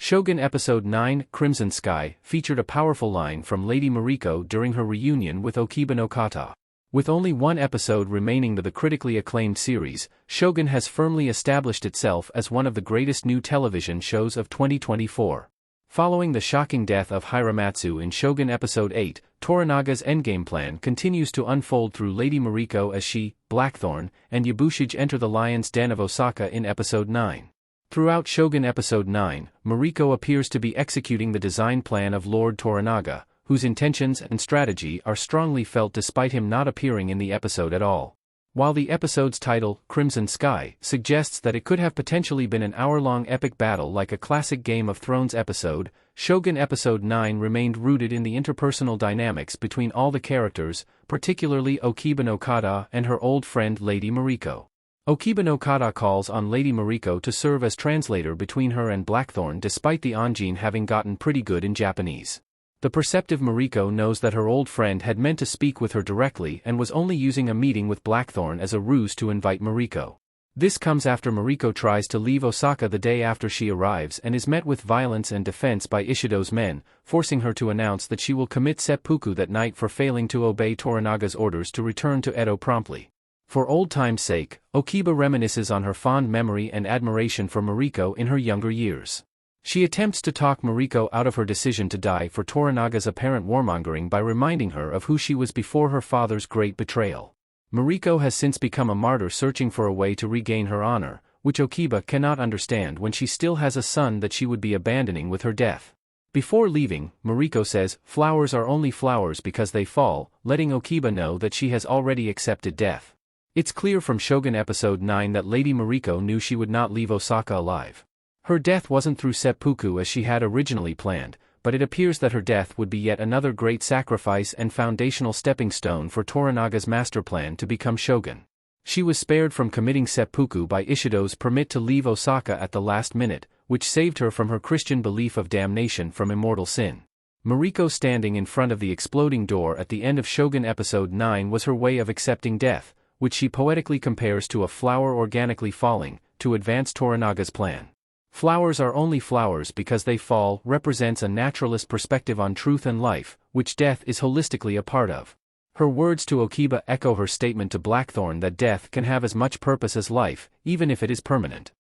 Shogun Episode 9, Crimson Sky, featured a powerful line from Lady Mariko during her reunion with Okiba no Kata. With only one episode remaining to the critically acclaimed series, Shogun has firmly established itself as one of the greatest new television shows of 2024. Following the shocking death of Hiramatsu in Shogun Episode 8, Toranaga's endgame plan continues to unfold through Lady Mariko as she, Blackthorn, and Yabushige enter the Lion's Den of Osaka in Episode 9. Throughout Shogun Episode 9, Mariko appears to be executing the design plan of Lord Toranaga, whose intentions and strategy are strongly felt despite him not appearing in the episode at all. While the episode's title, Crimson Sky, suggests that it could have potentially been an hour-long epic battle like a classic Game of Thrones episode, Shogun Episode 9 remained rooted in the interpersonal dynamics between all the characters, particularly Okiba no Kata and her old friend Lady Mariko. Okiba no Kata calls on Lady Mariko to serve as translator between her and Blackthorn despite the Anjin having gotten pretty good in Japanese. The perceptive Mariko knows that her old friend had meant to speak with her directly and was only using a meeting with Blackthorn as a ruse to invite Mariko. This comes after Mariko tries to leave Osaka the day after she arrives and is met with violence and defense by Ishido's men, forcing her to announce that she will commit seppuku that night for failing to obey Toranaga's orders to return to Edo promptly. For old time's sake, Okiba reminisces on her fond memory and admiration for Mariko in her younger years. She attempts to talk Mariko out of her decision to die for Toranaga's apparent warmongering by reminding her of who she was before her father's great betrayal. Mariko has since become a martyr searching for a way to regain her honor, which Okiba cannot understand when she still has a son that she would be abandoning with her death. Before leaving, Mariko says, "Flowers are only flowers because they fall," letting Okiba know that she has already accepted death. It's clear from Shogun Episode 9 that Lady Mariko knew she would not leave Osaka alive. Her death wasn't through seppuku as she had originally planned, but it appears that her death would be yet another great sacrifice and foundational stepping stone for Toranaga's master plan to become shogun. She was spared from committing seppuku by Ishido's permit to leave Osaka at the last minute, which saved her from her Christian belief of damnation from immortal sin. Mariko standing in front of the exploding door at the end of Shogun Episode 9 was her way of accepting death, which she poetically compares to a flower organically falling, to advance Toranaga's plan. "Flowers are only flowers because they fall" represents a naturalist perspective on truth and life, which death is holistically a part of. Her words to Okiba echo her statement to Blackthorn that death can have as much purpose as life, even if it is permanent.